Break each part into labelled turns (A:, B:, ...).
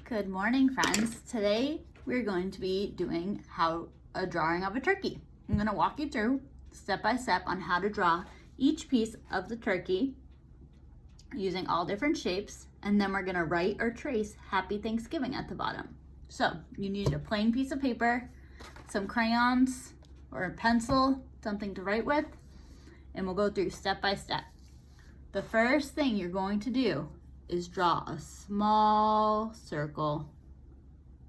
A: Good morning, friends. Today we're going to be doing a drawing of a turkey. I'm going to walk you through step by step on how to draw each piece of the turkey using all different shapes, and then we're going to write or trace Happy Thanksgiving at the bottom. So you need a plain piece of paper, some crayons or a pencil, something to write with, and we'll go through step by step. The first thing you're going to do is draw a small circle.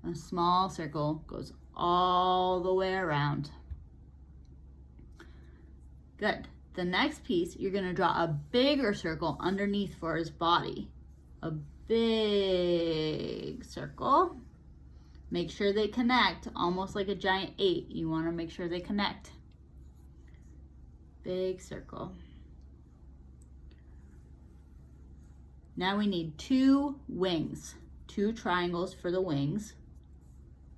A: A small circle goes all the way around. Good. The next piece, you're going to draw a bigger circle underneath for his body. A big circle. Make sure they connect, almost like a giant 8. You want to make sure they connect. Big circle. Now we need 2 wings, 2 triangles for the wings.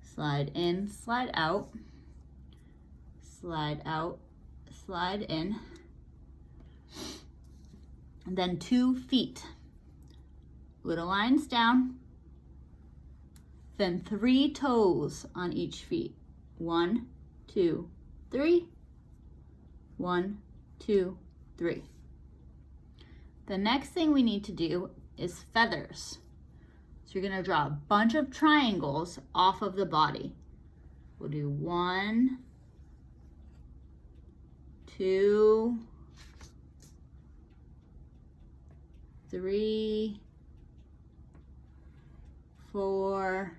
A: Slide in, slide out, slide out, slide in. And then 2 feet. Little lines down. Then 3 toes on each feet. 1, 2, 3. 1, 2, 3. The next thing we need to do is feathers. So you're going to draw a bunch of triangles off of the body. We'll do 1, 2, 3, 4,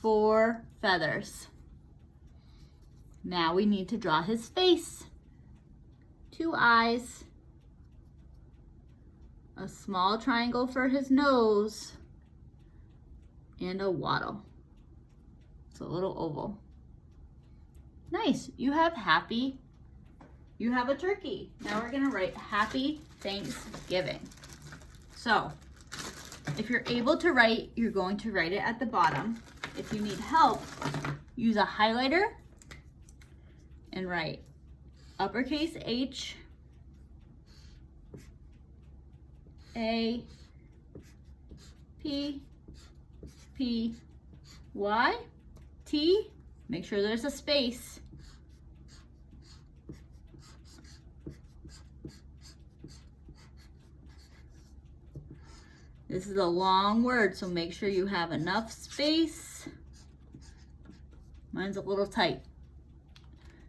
A: 4 feathers. Now we need to draw his face. 2 eyes. A small triangle for his nose, and a wattle. It's a little oval. Nice, you have a turkey. Now we're gonna write Happy Thanksgiving. So, if you're able to write, you're going to write it at the bottom. If you need help, use a highlighter and write uppercase H, A, P, P, Y, T. Make sure there's a space. This is a long word, so make sure you have enough space. Mine's a little tight.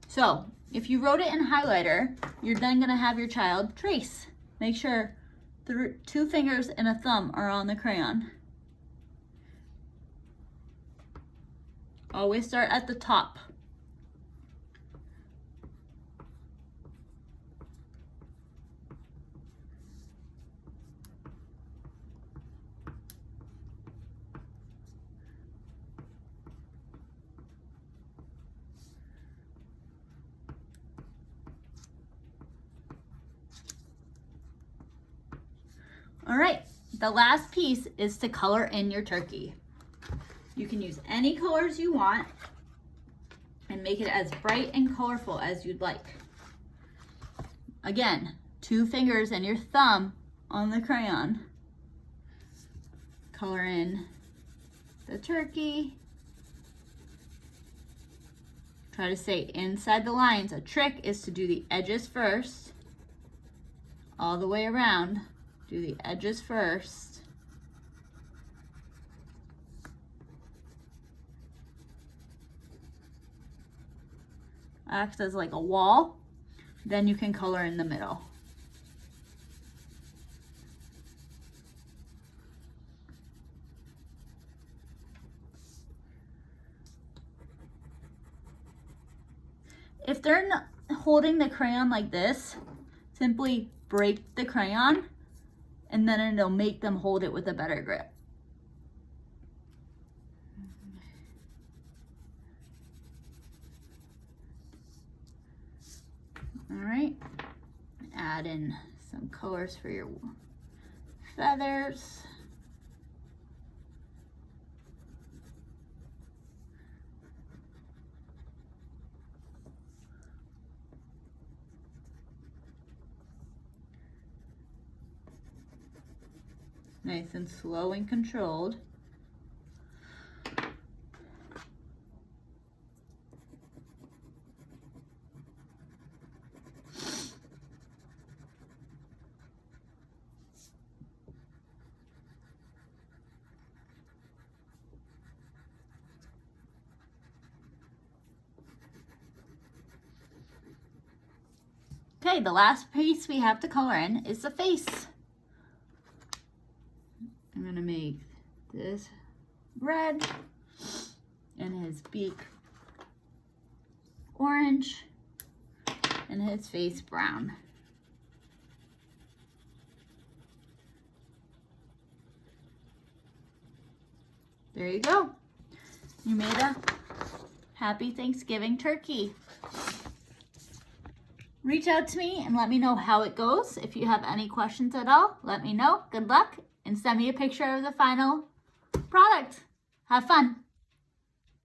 A: So, if you wrote it in highlighter, you're then gonna have your child trace. Make sure 2 fingers and a thumb are on the crayon. Always start at the top. All right, the last piece is to color in your turkey. You can use any colors you want and make it as bright and colorful as you'd like. Again, 2 fingers and your thumb on the crayon. Color in the turkey. Try to stay inside the lines. A trick is to do the edges first, all the way around. Do the edges first. Acts as like a wall. Then you can color in the middle. If they're not holding the crayon like this, simply break the crayon, and then it'll make them hold it with a better grip. All right, add in some colors for your feathers. Nice and slow and controlled. Okay, the last piece we have to color in is the face. I'm gonna make this red and his beak orange and his face brown. There you go. You made a happy Thanksgiving turkey. Reach out to me and let me know how it goes. If you have any questions at all, let me know. Good luck, and send me a picture of the final product. Have fun.